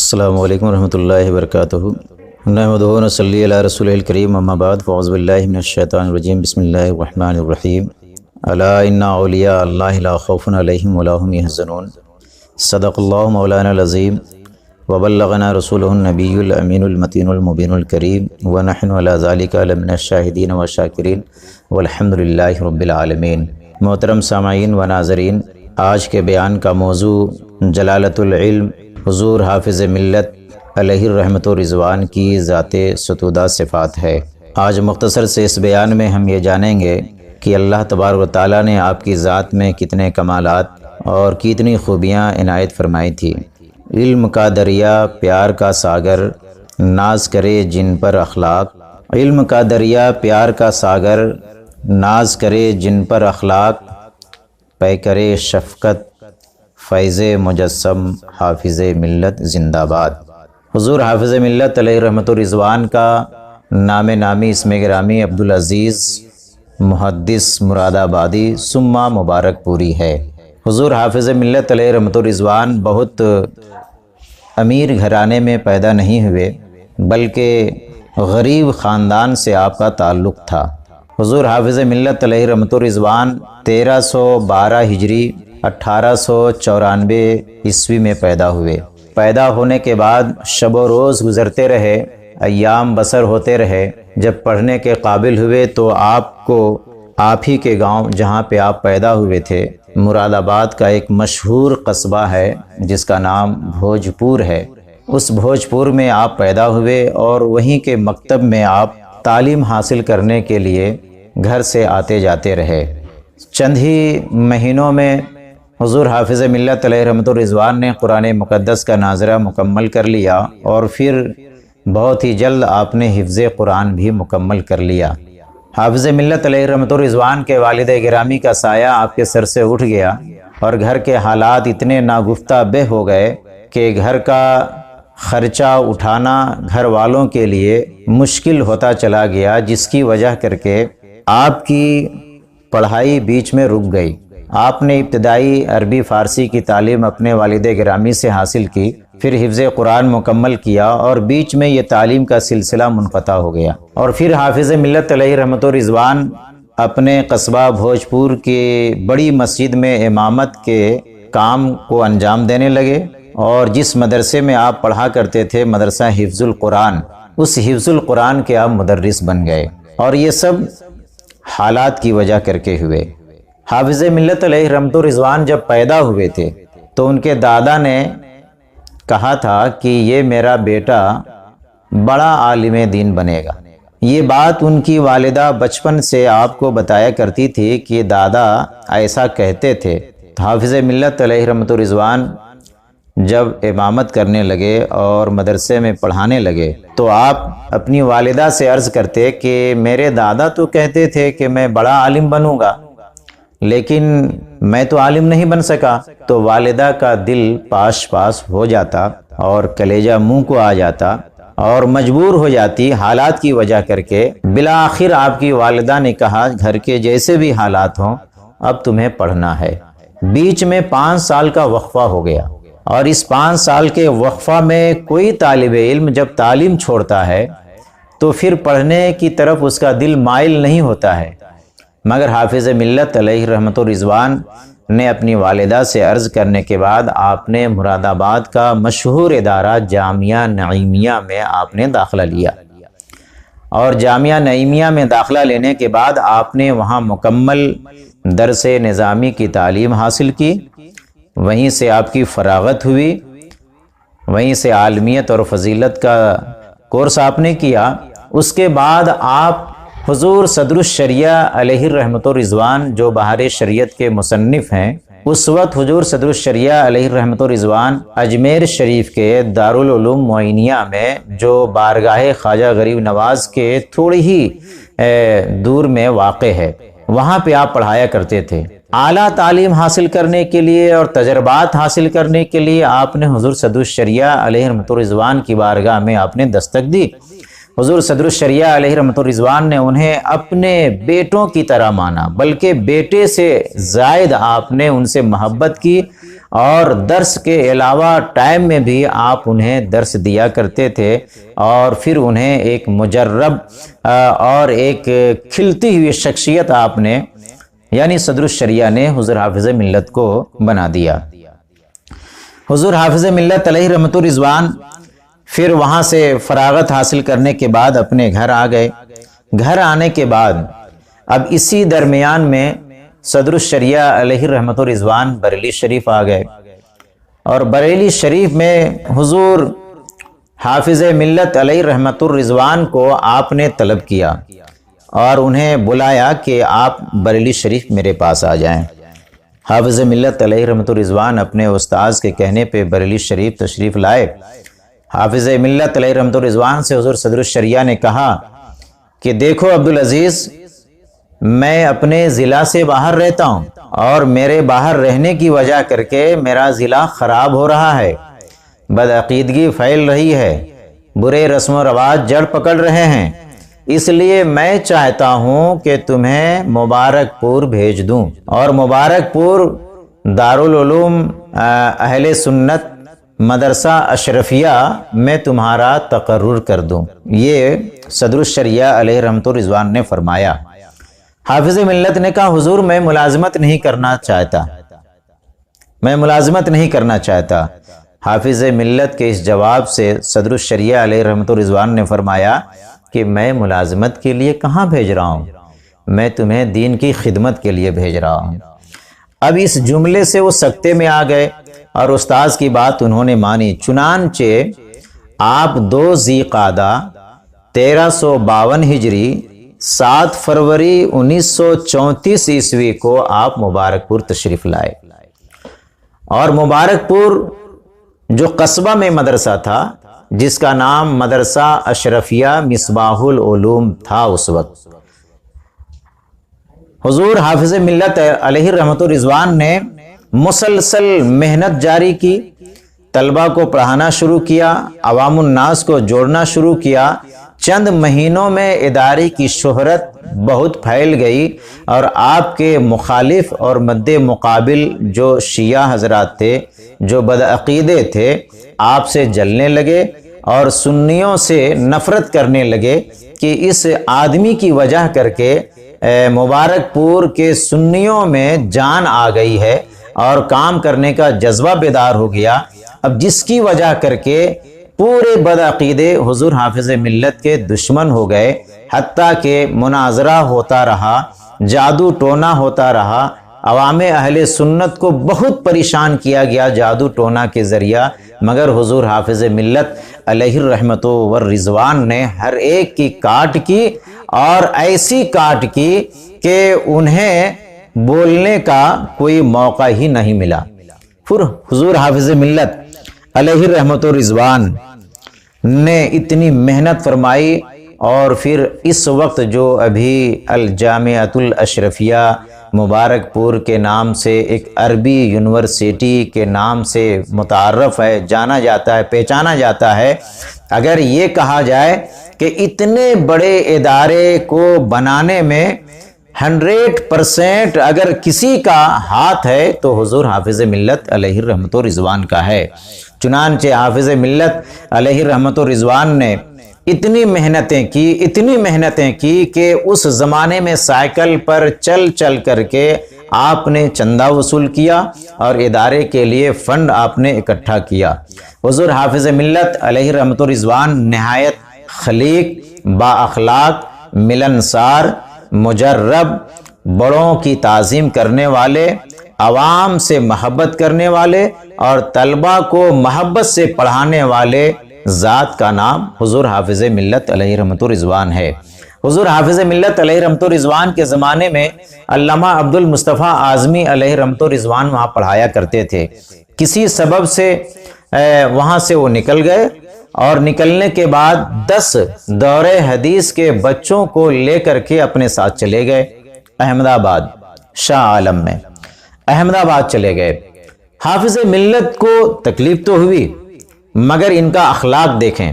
السلام علیکم ورحمۃ اللہ وبرکاتہ۔ نحمدہ و نصلی علی رسول الکریم، اما بعد، فاعوذ باللہ من الشیطان الرجیم، بسم اللہ الرحمن الرحیم۔ الا ان اولیاء اللہ لا خوف علیہم ولا هم یحزنون، صدق اللہ مولانا العظیم وبلغنا رسولہ النبی الامین المتین المبین الکریم، ونحن علی ذلک لمن الشاہدین والشاکرین والحمد للہ رب العالمین۔ محترم سامعین و ناظرین، آج کے بیان کا موضوع جلالۃ العلم حضور حافظ ملت علیہ الرحمۃ و رضوان کی ذات ستودہ صفات ہے۔ آج مختصر سے اس بیان میں ہم یہ جانیں گے کہ اللہ تبارک و تعالیٰ نے آپ کی ذات میں کتنے کمالات اور کتنی خوبیاں عنایت فرمائی تھی۔ علم کا دریا پیار کا ساگر، ناز کرے جن پر اخلاق۔ علم کا دریا پیار کا ساگر، ناز کرے جن پر اخلاق، پے کرے شفقت فیض مجسم حافظ ملت زندہ باد۔ حضور حافظ ملت علیہ رحمۃ الرضوان کا نام نامی اسم گرامی عبدالعزیز محدث مراد آبادی ثم مبارک پوری ہے۔ حضور حافظ ملت علیہ رحمۃ الرضوان بہت امیر گھرانے میں پیدا نہیں ہوئے، بلکہ غریب خاندان سے آپ کا تعلق تھا۔ حضور حافظ ملت علیہ رحمۃ الرضوان 1312 ہجری 1894 عیسوی میں پیدا ہوئے۔ پیدا ہونے کے بعد شب و روز گزرتے رہے، ایام بسر ہوتے رہے۔ جب پڑھنے کے قابل ہوئے تو آپ ہی کے گاؤں جہاں پہ آپ پیدا ہوئے تھے، مراد آباد کا ایک مشہور قصبہ ہے جس کا نام بھوجپور ہے، اس بھوجپور میں آپ پیدا ہوئے اور وہیں کے مکتب میں آپ تعلیم حاصل کرنے کے لیے گھر سے آتے جاتے رہے۔ چند ہی مہینوں میں حضور حافظ ملت علیہ رحمۃ الرضوان نے قرآن مقدس کا ناظرہ مکمل کر لیا اور پھر بہت ہی جلد آپ نے حفظ قرآن بھی مکمل کر لیا۔ حافظ ملت علیہ رحمۃ الرضوان کے والد گرامی کا سایہ آپ کے سر سے اٹھ گیا اور گھر کے حالات اتنے ناگفتہ بہ ہو گئے کہ گھر کا خرچہ اٹھانا گھر والوں کے لیے مشکل ہوتا چلا گیا، جس کی وجہ کر کے آپ کی پڑھائی بیچ میں رک گئی۔ آپ نے ابتدائی عربی فارسی کی تعلیم اپنے والد گرامی سے حاصل کی، پھر حفظ قرآن مکمل کیا اور بیچ میں یہ تعلیم کا سلسلہ منقطع ہو گیا، اور پھر حافظ ملت علیہ رحمۃ الرضوان اپنے قصبہ بھوجپور کی بڑی مسجد میں امامت کے کام کو انجام دینے لگے، اور جس مدرسے میں آپ پڑھا کرتے تھے مدرسہ حفظ القرآن، اس حفظ القرآن کے آپ مدرس بن گئے، اور یہ سب حالات کی وجہ کر کے ہوئے۔ حافظ ملت علیہ رحمۃ الرضوان جب پیدا ہوئے تھے تو ان کے دادا نے کہا تھا کہ یہ میرا بیٹا بڑا عالم دین بنے گا۔ یہ بات ان کی والدہ بچپن سے آپ کو بتایا کرتی تھی کہ دادا ایسا کہتے تھے۔ حافظ ملت علیہ رحمۃ الرضوان جب امامت کرنے لگے اور مدرسے میں پڑھانے لگے تو آپ اپنی والدہ سے عرض کرتے کہ میرے دادا تو کہتے تھے کہ میں بڑا عالم بنوں گا، لیکن میں تو عالم نہیں بن سکا۔ تو والدہ کا دل پاش پاس ہو جاتا اور کلیجہ منہ کو آ جاتا اور مجبور ہو جاتی حالات کی وجہ کر کے۔ بالآخر آپ کی والدہ نے کہا گھر کے جیسے بھی حالات ہوں اب تمہیں پڑھنا ہے۔ بیچ میں 5 سال کا وقفہ ہو گیا، اور اس 5 سال کے وقفہ میں کوئی طالب علم جب تعلیم چھوڑتا ہے تو پھر پڑھنے کی طرف اس کا دل مائل نہیں ہوتا ہے، مگر حافظ ملت علیہ رحمۃ الرضوان نے اپنی والدہ سے عرض کرنے کے بعد آپ نے مراد آباد کا مشہور ادارہ جامعہ نعیمیہ میں آپ نے داخلہ لیا، اور جامعہ نعیمیہ میں داخلہ لینے کے بعد آپ نے وہاں مکمل درس نظامی کی تعلیم حاصل کی، وہیں سے آپ کی فراغت ہوئی، وہیں سے عالمیت اور فضیلت کا کورس آپ نے کیا۔ اس کے بعد آپ حضور صدر الشریعہ علیہ الرحمۃ الرضوان جو بہار شریعت کے مصنف ہیں، اس وقت حضور صدر الشریعہ علیہ الرحمۃ الرضوان اجمیر شریف کے دارالعلوم معینیہ میں جو بارگاہ خواجہ غریب نواز کے تھوڑی ہی دور میں واقع ہے، وہاں پہ آپ پڑھایا کرتے تھے۔ اعلیٰ تعلیم حاصل کرنے کے لیے اور تجربات حاصل کرنے کے لیے آپ نے حضور صدر الشریعہ علیہ رحمۃ الرضوان کی بارگاہ میں آپ نے دستک دی۔ حضور صدر الشریعہ علیہ رحمۃ الرضوان نے انہیں اپنے بیٹوں کی طرح مانا، بلکہ بیٹے سے زائد آپ نے ان سے محبت کی اور درس کے علاوہ ٹائم میں بھی آپ انہیں درس دیا کرتے تھے، اور پھر انہیں ایک مجرب اور ایک کھلتی ہوئی شخصیت آپ نے یعنی صدر الشریعہ نے حضور حافظ ملت کو بنا دیا۔ حضور حافظ ملت علیہ رحمت الرضوان پھر وہاں سے فراغت حاصل کرنے کے بعد اپنے گھر آ گئے۔ گھر آنے کے بعد اب اسی درمیان میں صدر الشریعہ علیہ رحمت الرضوان بریلی شریف آ گئے، اور بریلی شریف میں حضور حافظ ملت علیہ رحمت الرضوان کو آپ نے طلب کیا اور انہیں بلایا کہ آپ بریلی شریف میرے پاس آ جائیں۔ حافظ ملت علیہ رحمت الرضوان اپنے استاذ کے کہنے پہ بریلی شریف تشریف لائے۔ حافظ ملت علیہ رحمت الرضوان سے حضور صدر الشریعہ نے کہا کہ دیکھو عبدالعزیز، میں اپنے ضلع سے باہر رہتا ہوں، اور میرے باہر رہنے کی وجہ کر کے میرا ضلع خراب ہو رہا ہے، بدعقیدگی پھیل رہی ہے، برے رسم و رواج جڑ پکڑ رہے ہیں، اس لیے میں چاہتا ہوں کہ تمہیں مبارک پور بھیج دوں، اور مبارک پور دارالعلوم اہل سنت مدرسہ اشرفیہ میں تمہارا تقرر کر دوں۔ یہ صدر الشریعہ علیہ رحمت الرضوان نے فرمایا۔ حافظ ملت نے کہا حضور میں ملازمت نہیں کرنا چاہتا۔ حافظ ملت کے اس جواب سے صدر الشریعہ علیہ رحمت الرضوان نے فرمایا کہ میں ملازمت کے لیے کہاں بھیج رہا ہوں، میں تمہیں دین کی خدمت کے لیے بھیج رہا ہوں۔ اب اس جملے سے وہ سکتے میں آ گئے اور استاذ کی بات انہوں نے مانی۔ چنانچہ آپ 2 ذی قعدہ 1352 ہجری 7 فروری 1934 عیسوی کو آپ مبارک پور تشریف لائے، اور مبارک پور جو قصبہ میں مدرسہ تھا جس کا نام مدرسہ اشرفیہ مصباح العلوم تھا، اس وقت حضور حافظ ملت علیہ رحمت الرضوان نے مسلسل محنت جاری کی، طلبہ کو پڑھانا شروع کیا، عوام الناس کو جوڑنا شروع کیا۔ چند مہینوں میں ادارے کی شہرت بہت پھیل گئی، اور آپ کے مخالف اور مد مقابل جو شیعہ حضرات تھے، جو بدعقیدے تھے، آپ سے جلنے لگے اور سنیوں سے نفرت کرنے لگے کہ اس آدمی کی وجہ کر کے مبارک پور کے سنیوں میں جان آ گئی ہے اور کام کرنے کا جذبہ بیدار ہو گیا، اب جس کی وجہ کر کے پورے بدعقیدے حضور حافظ ملت کے دشمن ہو گئے، حتیٰ کہ مناظرہ ہوتا رہا، جادو ٹونا ہوتا رہا، عوام اہل سنت کو بہت پریشان کیا گیا جادو ٹونا کے ذریعہ، مگر حضور حافظ ملت علیہ الرحمت والرضوان نے ہر ایک کی کاٹ کی، اور ایسی کاٹ کی کہ انہیں بولنے کا کوئی موقع ہی نہیں ملا۔ پھر حضور حافظ ملت علیہ رحمت الرضوان نے اتنی محنت فرمائی، اور پھر اس وقت جو ابھی الجامعۃ الاشرفیہ مبارک پور کے نام سے ایک عربی یونیورسٹی کے نام سے متعارف ہے، جانا جاتا ہے، پہچانا جاتا ہے، اگر یہ کہا جائے کہ اتنے بڑے ادارے کو بنانے میں 100% اگر کسی کا ہاتھ ہے تو حضور حافظ ملت علیہ رحمت الرضوان کا ہے۔ چنانچہ حافظ ملت علیہ رحمت الرضوان نے اتنی محنتیں کی کہ اس زمانے میں سائیکل پر چل چل کر کے آپ نے چندہ وصول کیا اور ادارے کے لیے فنڈ آپ نے اکٹھا کیا۔ حضور حافظ ملت علیہ رحمت الرضوان نہایت خلیق، با اخلاق، ملنسار، مجرب، بڑوں کی تعظیم کرنے والے، عوام سے محبت کرنے والے اور طلبہ کو محبت سے پڑھانے والے ذات کا نام حضور حافظ ملت علیہ رحمت الرضوان ہے۔ حضور حافظ ملت علیہ رحمت الرضوان کے زمانے میں علامہ عبد المصطفیٰ اعظمی علیہ رحمت الرضوان وہاں پڑھایا کرتے تھے۔ کسی سبب سے وہاں سے وہ نکل گئے، اور نکلنے کے بعد 10 دور حدیث کے بچوں کو لے کر کے اپنے ساتھ چلے گئے احمد آباد، شاہ عالم میں احمد آباد چلے گئے۔ حافظ ملت کو تکلیف تو ہوئی، مگر ان کا اخلاق دیکھیں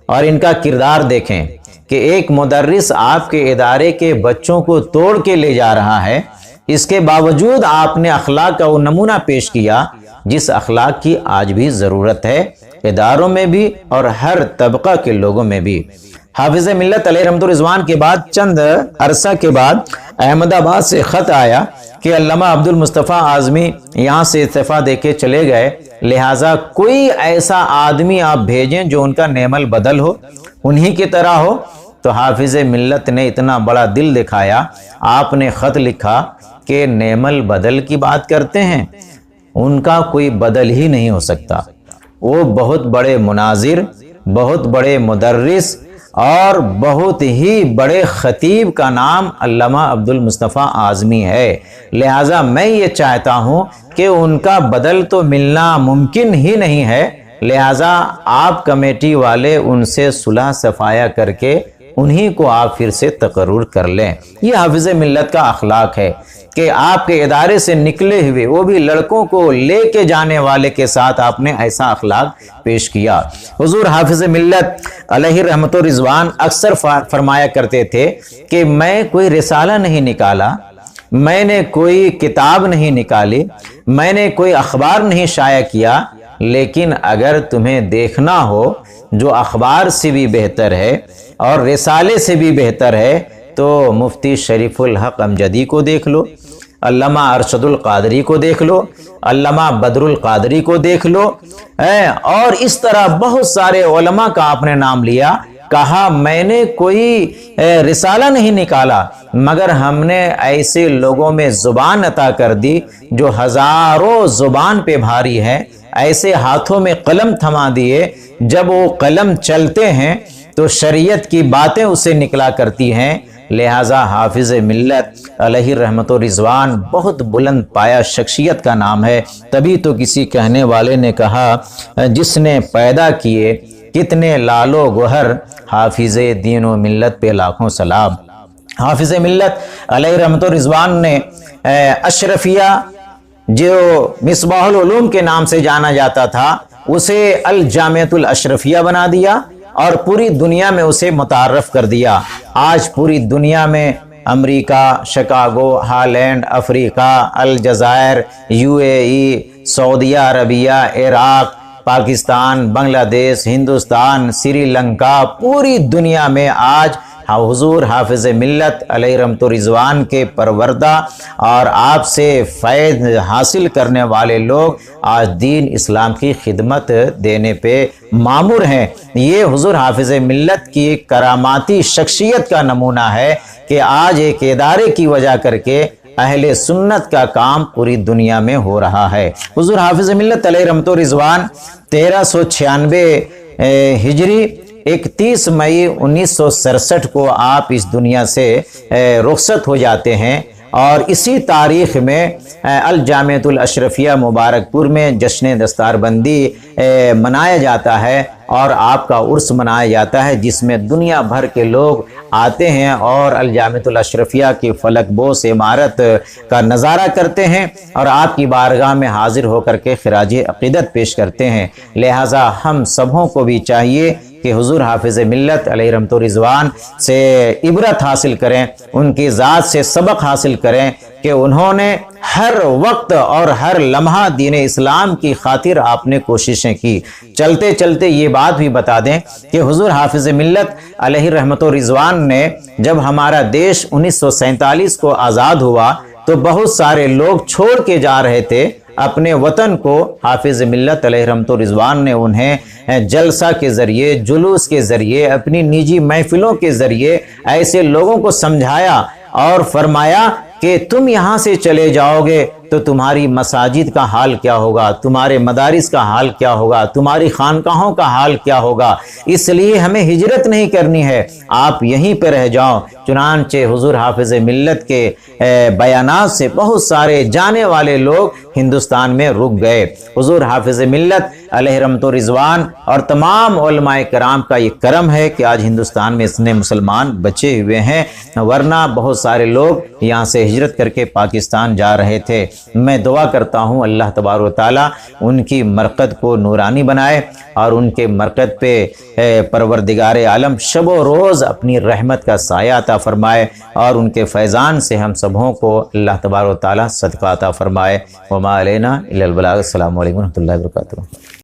اور ان کا کردار دیکھیں کہ ایک مدرس آپ کے ادارے کے بچوں کو توڑ کے لے جا رہا ہے، اس کے باوجود آپ نے اخلاق کا وہ نمونہ پیش کیا جس اخلاق کی آج بھی ضرورت ہے، اداروں میں بھی اور ہر طبقہ کے لوگوں میں بھی۔ حافظ ملت علیہ رحمۃ الرضوان کے بعد چند عرصہ کے بعد احمد آباد سے خط آیا کہ علامہ عبد المصطفیٰ اعظمی یہاں سے استعفیٰ دے کے چلے گئے، لہٰذا کوئی ایسا آدمی آپ بھیجیں جو ان کا نعم البدل ہو، انہی کی طرح ہو۔ تو حافظ ملت نے اتنا بڑا دل دکھایا، آپ نے خط لکھا کہ نعم البدل کی بات کرتے ہیں، ان کا کوئی بدل ہی نہیں ہو سکتا۔ وہ بہت بڑے مناظر، بہت بڑے مدرس اور بہت ہی بڑے خطیب کا نام علامہ عبد المصطفیٰ اعظمی ہے، لہٰذا میں یہ چاہتا ہوں کہ ان کا بدل تو ملنا ممکن ہی نہیں ہے، لہٰذا آپ کمیٹی والے ان سے صلح صفایا کر کے انہی کو آپ پھر سے تقرر کر لیں۔ یہ حافظ ملت کا اخلاق ہے کہ آپ کے ادارے سے نکلے ہوئے، وہ بھی لڑکوں کو لے کے جانے والے کے ساتھ آپ نے ایسا اخلاق پیش کیا۔ حضور حافظ ملت علیہ رحمت و رضوان اکثر فرمایا کرتے تھے کہ میں کوئی رسالہ نہیں نکالا، میں نے کوئی کتاب نہیں نکالی، میں نے کوئی اخبار نہیں شائع کیا، لیکن اگر تمہیں دیکھنا ہو جو اخبار سے بھی بہتر ہے اور رسالے سے بھی بہتر ہے تو مفتی شریف الحق امجدی کو دیکھ لو، علامہ ارشد القادری کو دیکھ لو، علامہ بدر القادری کو دیکھ لو، اور اس طرح بہت سارے علماء کا آپ نے نام لیا۔ کہا میں نے کوئی رسالہ نہیں نکالا، مگر ہم نے ایسے لوگوں میں زبان عطا کر دی جو ہزاروں زبان پہ بھاری ہے، ایسے ہاتھوں میں قلم تھما دیے، جب وہ قلم چلتے ہیں تو شریعت کی باتیں اسے نکلا کرتی ہیں۔ لہٰذا حافظ ملت علیہ رحمت و رضوان بہت بلند پایا شخصیت کا نام ہے۔ تبھی تو کسی کہنے والے نے کہا جس نے پیدا کیے کتنے لال و گوہر، حافظ دین و ملت پہ لاکھوں سلام۔ حافظ ملت علیہ رحمت و رضوان نے اشرفیہ جو مصباح العلوم کے نام سے جانا جاتا تھا اسے الجامعۃ الاشرفیہ بنا دیا اور پوری دنیا میں اسے متعارف کر دیا۔ آج پوری دنیا میں امریکہ، شکاگو، ہالینڈ، افریقہ، الجزائر، UAE، سعودیہ عربیہ، عراق، پاکستان، بنگلہ دیش، ہندوستان، سری لنکا، پوری دنیا میں آج حضور حافظ ملت علیہ رحمت و رضوان کے پروردہ اور آپ سے فیض حاصل کرنے والے لوگ آج دین اسلام کی خدمت دینے پہ مامور ہیں۔ یہ حضور حافظ ملت کی کراماتی شخصیت کا نمونہ ہے کہ آج ایک ادارے کی وجہ کر کے اہل سنت کا کام پوری دنیا میں ہو رہا ہے۔ حضور حافظ ملت علیہ رحمت و رضوان 1396 ہجری 31 مئی 1967 کو آپ اس دنیا سے رخصت ہو جاتے ہیں، اور اسی تاریخ میں الجامعۃ الاشرفیہ مبارک پور میں جشن دستار بندی منایا جاتا ہے اور آپ کا عرس منایا جاتا ہے، جس میں دنیا بھر کے لوگ آتے ہیں اور الجامعۃ الاشرفیہ کی فلک بوس عمارت کا نظارہ کرتے ہیں اور آپ کی بارگاہ میں حاضر ہو کر کے خراج عقیدت پیش کرتے ہیں۔ لہٰذا ہم سبوں کو بھی چاہیے کہ حضور حافظ ملت علیہ رحمت و رضوان سے عبرت حاصل کریں، ان کی ذات سے سبق حاصل کریں کہ انہوں نے ہر وقت اور ہر لمحہ دین اسلام کی خاطر آپ نے کوششیں کی۔ چلتے چلتے یہ بات بھی بتا دیں کہ حضور حافظ ملت علیہ رحمت و رضوان نے جب ہمارا دیش 1947 کو آزاد ہوا تو بہت سارے لوگ چھوڑ کے جا رہے تھے اپنے وطن کو۔ حافظ ملت علیہ رحمت و رضوان نے انہیں جلسہ کے ذریعے، جلوس کے ذریعے، اپنی نجی محفلوں کے ذریعے ایسے لوگوں کو سمجھایا اور فرمایا کہ تم یہاں سے چلے جاؤ گے تو تمہاری مساجد کا حال کیا ہوگا، تمہارے مدارس کا حال کیا ہوگا، تمہاری خانقاہوں کا حال کیا ہوگا، اس لیے ہمیں ہجرت نہیں کرنی ہے، آپ یہیں پہ رہ جاؤ۔ چنانچہ حضور حافظ ملت کے بیانات سے بہت سارے جانے والے لوگ ہندوستان میں رک گئے۔ حضور حافظ ملت علیہ رحمت و رضوان اور تمام علماء کرام کا یہ کرم ہے کہ آج ہندوستان میں اتنے مسلمان بچے ہوئے ہیں، ورنہ بہت سارے لوگ یہاں سے ہجرت کر کے پاکستان جا رہے تھے۔ میں دعا کرتا ہوں اللہ تبارک و تعالیٰ ان کی مرقد کو نورانی بنائے اور ان کے مرقد پہ پروردگار عالم شب و روز اپنی رحمت کا سایہ عطا فرمائے اور ان کے فیضان سے ہم سبوں کو اللہ تبارک و تعالیٰ صدقہ عطا فرمائے۔ وما علینا الا البلاغ۔ السلام علیکم و رحمۃ اللہ وبرکاتہ۔